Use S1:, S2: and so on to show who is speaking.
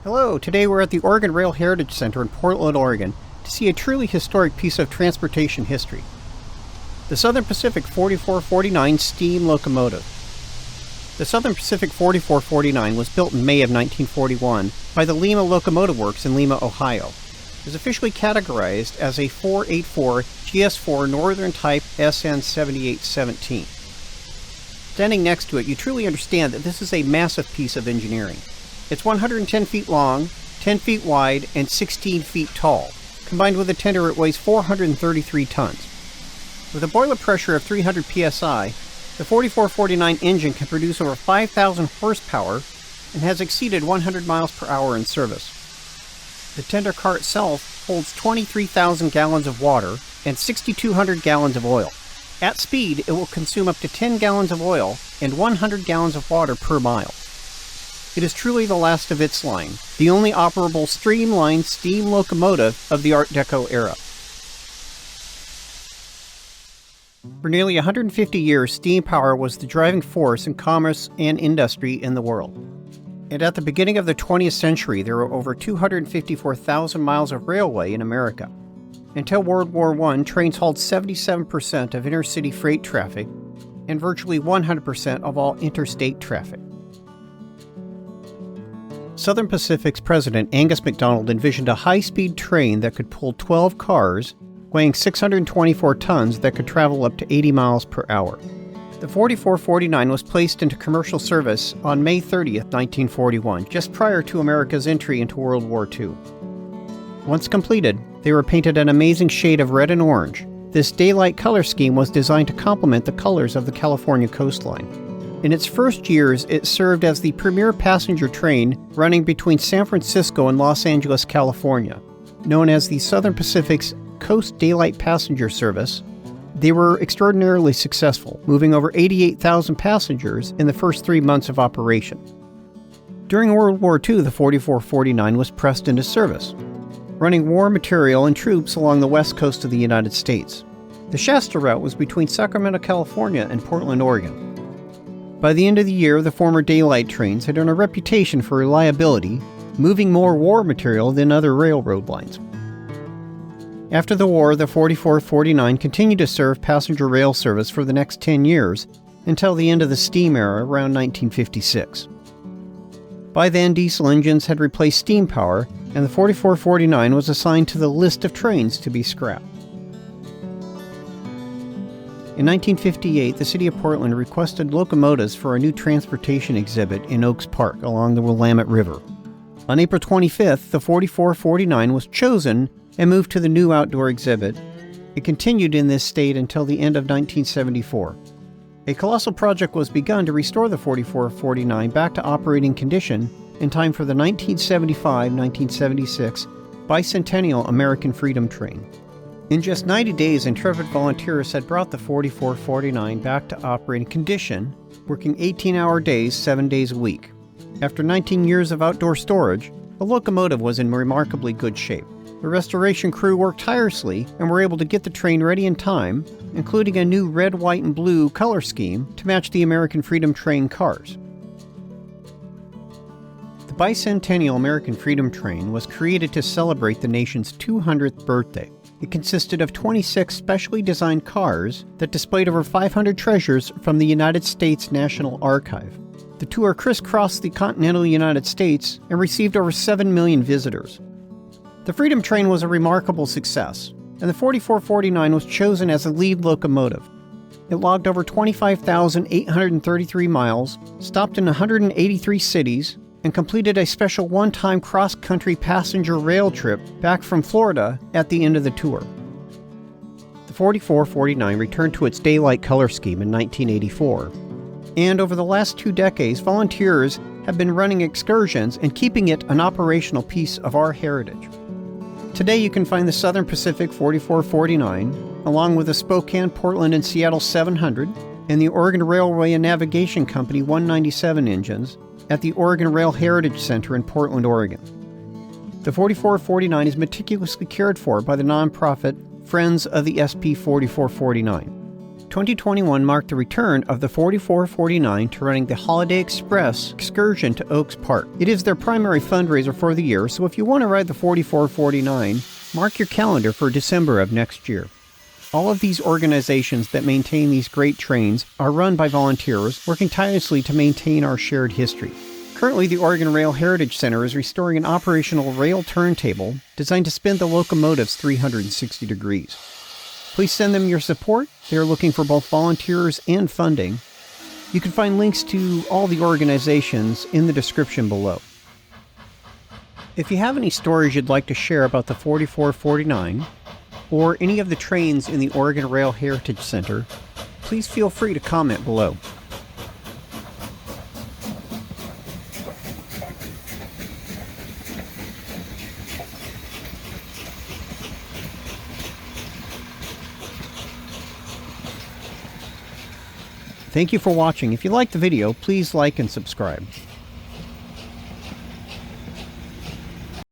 S1: Hello, today we're at the Oregon Rail Heritage Center in Portland, Oregon to see a truly historic piece of transportation history. The Southern Pacific 4449 Steam Locomotive. The Southern Pacific 4449 was built in May of 1941 by the Lima Locomotive Works in Lima, Ohio. It is officially categorized as a 484 GS4 Northern Type SN 7817. Standing next to it, you truly understand that this is a massive piece of engineering. It's 110 feet long, 10 feet wide, and 16 feet tall. Combined with a tender, it weighs 433 tons. With a boiler pressure of 300 psi, the 4449 engine can produce over 5,000 horsepower and has exceeded 100 miles per hour in service. The tender car itself holds 23,000 gallons of water and 6,200 gallons of oil. At speed, it will consume up to 10 gallons of oil and 100 gallons of water per mile. It is truly the last of its line, the only operable streamlined steam locomotive of the Art Deco era. For nearly 150 years, steam power was the driving force in commerce and industry in the world. And at the beginning of the 20th century, there were over 254,000 miles of railway in America. Until World War I, trains hauled 77% of intercity freight traffic and virtually 100% of all interstate traffic. Southern Pacific's president, Angus MacDonald, envisioned a high-speed train that could pull 12 cars, weighing 624 tons that could travel up to 80 miles per hour. The 4449 was placed into commercial service on May 30, 1941, just prior to America's entry into World War II. Once completed, they were painted an amazing shade of red and orange. This daylight color scheme was designed to complement the colors of the California coastline. In its first years, it served as the premier passenger train running between San Francisco and Los Angeles, California. Known as the Southern Pacific's Coast Daylight Passenger Service, they were extraordinarily successful, moving over 88,000 passengers in the first 3 months of operation. During World War II, the 4449 was pressed into service, running war material and troops along the west coast of the United States. The Shasta route was between Sacramento, California and Portland, Oregon. By the end of the year, the former daylight trains had earned a reputation for reliability, moving more war material than other railroad lines. After the war, the 4449 continued to serve passenger rail service for the next 10 years, until the end of the steam era around 1956. By then, diesel engines had replaced steam power, and the 4449 was assigned to the list of trains to be scrapped. In 1958, the city of Portland requested locomotives for a new transportation exhibit in Oaks Park along the Willamette River. On April 25th, the 4449 was chosen and moved to the new outdoor exhibit. It continued in this state until the end of 1974. A colossal project was begun to restore the 4449 back to operating condition in time for the 1975-1976 Bicentennial American Freedom train. In just 90 days, intrepid volunteers had brought the 4449 back to operating condition, working 18-hour days, 7 days a week. After 19 years of outdoor storage, the locomotive was in remarkably good shape. The restoration crew worked tirelessly and were able to get the train ready in time, including a new red, white, and blue color scheme to match the American Freedom train cars. The Bicentennial American Freedom train was created to celebrate the nation's 200th birthday. It consisted of 26 specially designed cars that displayed over 500 treasures from the United States National Archive. The tour crisscrossed the continental United States and received over 7 million visitors. The Freedom train was a remarkable success, and the 4449 was chosen as the lead locomotive. It logged over 25,833 miles, stopped in 183 cities, and completed a special one-time cross-country passenger rail trip back from Florida at the end of the tour. The 4449 returned to its daylight color scheme in 1984, and over the last 2 decades, volunteers have been running excursions and keeping it an operational piece of our heritage. Today you can find the Southern Pacific 4449, along with the Spokane, Portland, and Seattle 700, and the Oregon Railway and Navigation Company 197 engines, at the Oregon Rail Heritage Center in Portland, Oregon. The 4449 is meticulously cared for by the nonprofit Friends of the SP 4449. 2021 marked the return of the 4449 to running the Holiday Express excursion to Oaks Park. It is their primary fundraiser for the year, so if you want to ride the 4449, mark your calendar for December of next year. All of these organizations that maintain these great trains are run by volunteers working tirelessly to maintain our shared history. Currently, the Oregon Rail Heritage Center is restoring an operational rail turntable designed to spin the locomotives 360 degrees. Please send them your support. They are looking for both volunteers and funding. You can find links to all the organizations in the description below. If you have any stories you'd like to share about the 4449 or any of the trains in the Oregon Rail Heritage Center, please feel free to comment below. Thank you for watching. If you liked the video, please like and subscribe.